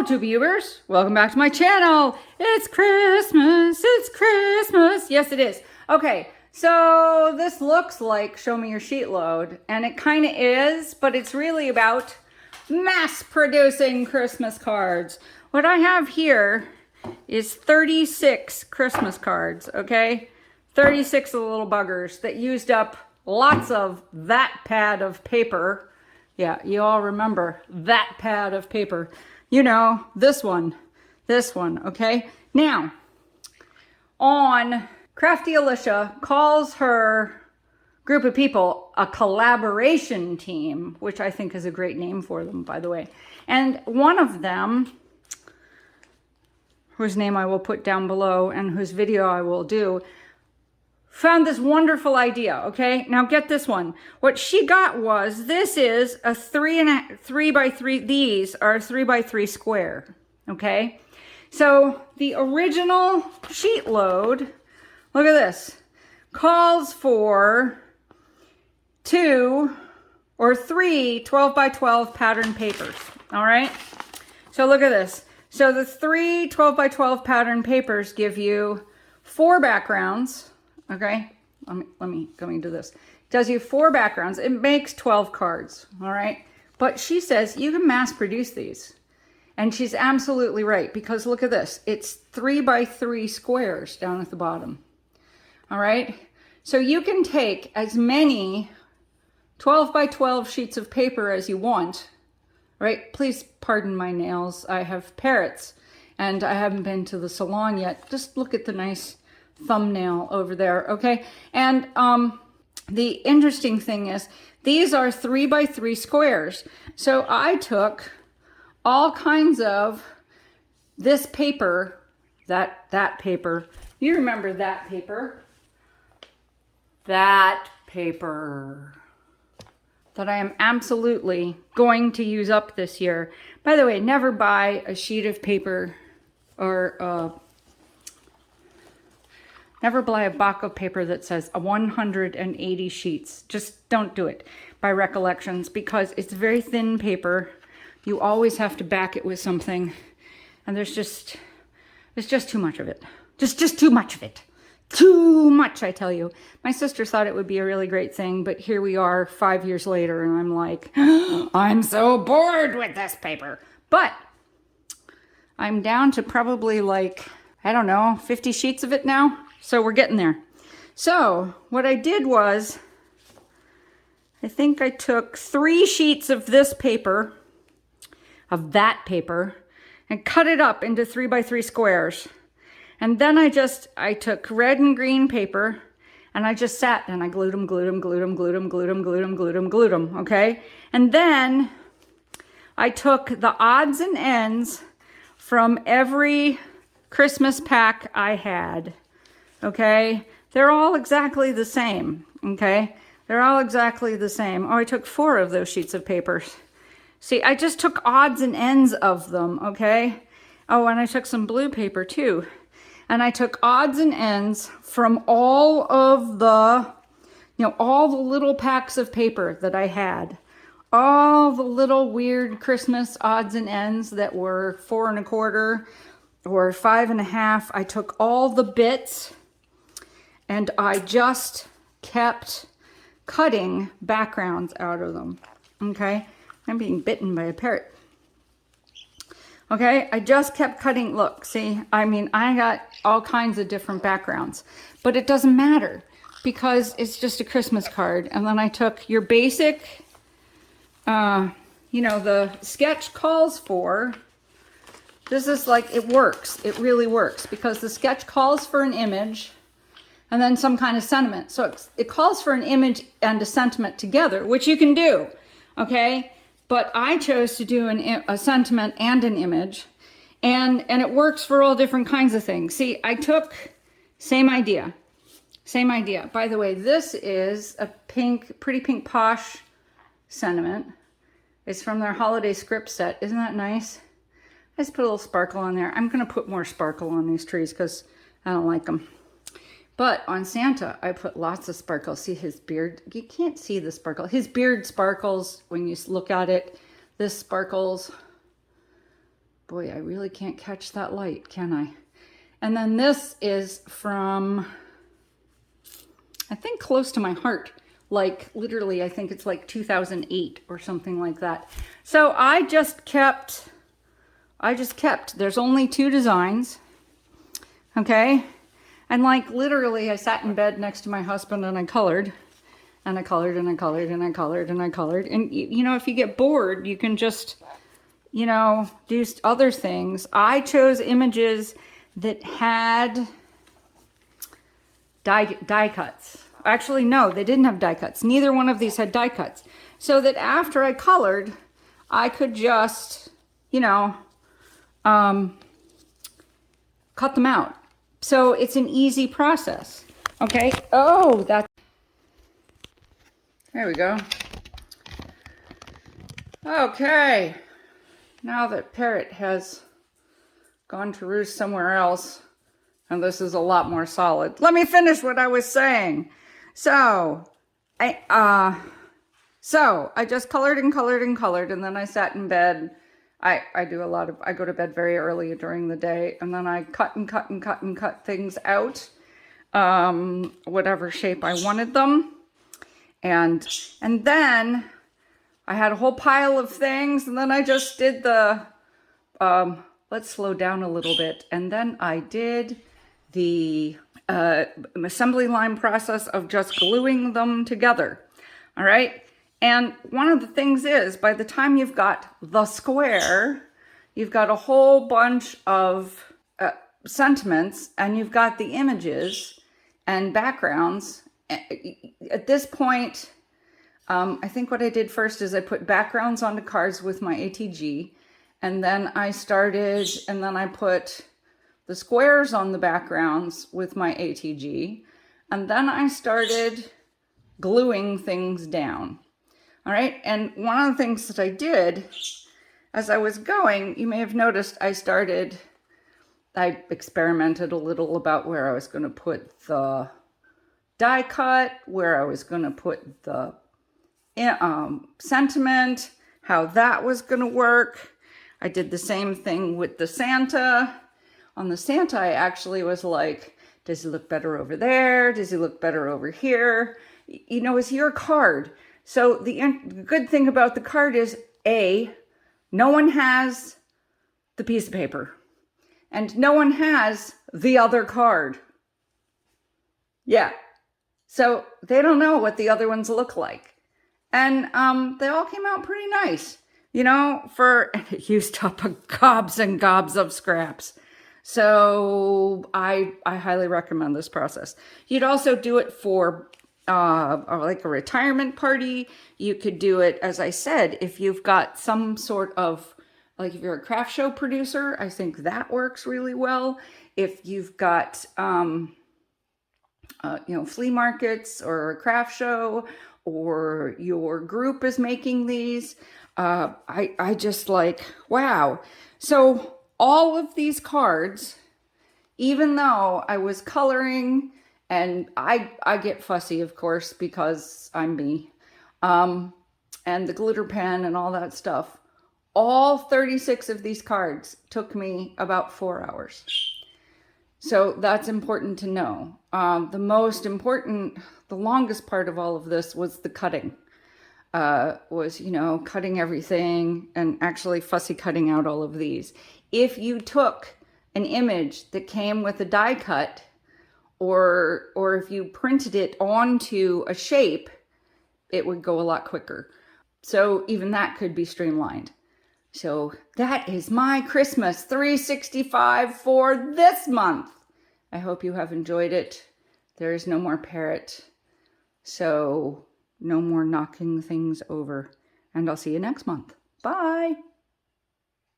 Hello, tubers. Welcome back to my channel. It's Christmas. It's Christmas. Yes, it is. Okay, so this looks like Show Me Your Sheet Load, and it kind of is, but it's really about mass producing Christmas cards. What I have here is 36 Christmas cards, okay? 36 of the little buggers that used up lots of that pad of paper. Yeah, you all remember that pad of paper. You know, this one, okay? Now, on Crafty Alicia calls her group of people a collaboration team, which I think is a great name for them, by the way. And one of them, whose name I will put down below and whose video I will do, found this wonderful idea, okay? Now get this one. What she got was, this is a 3 by 3, these are 3 by 3 square, okay? So the original sheet load, look at this, calls for 2 or 3 12 by 12 pattern papers, all right? So look at this. So the 3 12 by 12 pattern papers give you 4 backgrounds. Okay, let me do this. It does you 4 backgrounds. It makes 12 cards, all right? But she says you can mass produce these. And she's absolutely right, because look at this. It's 3 by 3 squares down at the bottom, all right? So you can take as many 12 by 12 sheets of paper as you want, right? Please pardon my nails. I have parrots, and I haven't been to the salon yet. Just look at the nice thumbnail over there, okay? And the interesting thing is, these are 3 by 3 squares. So I took all kinds of this paper, that paper. You remember that paper? That paper that I am absolutely going to use up this year. By the way, never buy a sheet of paper or never buy a box of paper that says 180 sheets. Just don't do it by Recollections, because it's very thin paper. You always have to back it with something. And there's just too much of it. Just too much of it. Too much, I tell you. My sister thought it would be a really great thing, but here we are 5 years later, and I'm like, I'm so bored with this paper. But I'm down to probably like, I don't know, 50 sheets of it now. So we're getting there. So what I did was, I think I took 3 sheets of this paper, of that paper, and cut it up into 3 by 3 squares. And then I took red and green paper, and I just sat and I glued them, okay? And then I took the odds and ends from every Christmas pack I had. Okay, they're all exactly the same, okay? They're all exactly the same. Oh, I took 4 of those sheets of paper. See, I just took odds and ends of them, okay? Oh, and I took some blue paper too. And I took odds and ends from all of the, all the little packs of paper that I had. All the little weird Christmas odds and ends that were 4 1/4 or 5 1/2. I took all the bits, and I just kept cutting backgrounds out of them, okay? I'm being bitten by a parrot. Okay, I just kept cutting. Look, see, I mean, I got all kinds of different backgrounds, but it doesn't matter because it's just a Christmas card. And then I took your basic, the sketch calls for, this is like, it works. It really works, because the sketch calls for an image and then some kind of sentiment. So it calls for an image and a sentiment together, which you can do, okay? But I chose to do a sentiment and an image, and it works for all different kinds of things. See, I took, same idea. By the way, this is a pretty pink posh sentiment. It's from their holiday script set. Isn't that nice? I just put a little sparkle on there. I'm going to put more sparkle on these trees because I don't like them. But on Santa, I put lots of sparkles. See his beard? You can't see the sparkle. His beard sparkles when you look at it. This sparkles. boy, I really can't catch that light, can I? And then this is from, I think close to my heart. Like literally, I think it's like 2008 or something like that. So I just kept, there's only 2 designs, okay? And like literally I sat in bed next to my husband and I colored, and I colored, and I colored, and I colored, and I colored. And you know, if you get bored, you can just, you know, do other things. I chose images that had die cuts. Actually, no, they didn't have die cuts. Neither one of these had die cuts. So that after I colored, I could just, you know, cut them out. So it's an easy process. Okay. Oh, there we go. Okay. Now that Parrot has gone to roost somewhere else, and this is a lot more solid, let me finish what I was saying. So I just colored and colored and colored, and then I sat in bed. I go to bed very early during the day, and then I cut and cut and cut and cut things out, whatever shape I wanted them. And then I had a whole pile of things, and then I just did the, let's slow down a little bit. And then I did the assembly line process of just gluing them together. All right. And one of the things is, by the time you've got the square, you've got a whole bunch of sentiments, and you've got the images and backgrounds. At this point, I think what I did first is I put backgrounds onto cards with my ATG, and then I put the squares on the backgrounds with my ATG, and then I started gluing things down. All right, and one of the things that I did as I was going, you may have noticed I experimented a little about where I was going to put the die cut, where I was going to put the sentiment, how that was going to work. I did the same thing with the Santa. On the Santa, I actually was like, does he look better over there? Does he look better over here? You know, is your card? So the good thing about the card is, A, no one has the piece of paper, and no one has the other card. Yeah. So they don't know what the other ones look like. And they all came out pretty nice, you know, it used up gobs and gobs of scraps. So I highly recommend this process. You'd also do it for like a retirement party. You could do it, as I said, if you've got some sort of, like if you're a craft show producer, I think that works really well. If you've got, you know, flea markets or a craft show, or your group is making these, I just like, wow. So all of these cards, even though I was coloring, and I get fussy, of course, because I'm me, and the glitter pen and all that stuff, all 36 of these cards took me about 4 hours. So that's important to know. The longest part of all of this was the cutting. You know, cutting everything and actually fussy cutting out all of these. If you took an image that came with a die cut, or if you printed it onto a shape, it would go a lot quicker. So even that could be streamlined. So that is my Christmas 365 for this month. I hope you have enjoyed it. There is no more Parrot, so no more knocking things over. And I'll see you next month. Bye.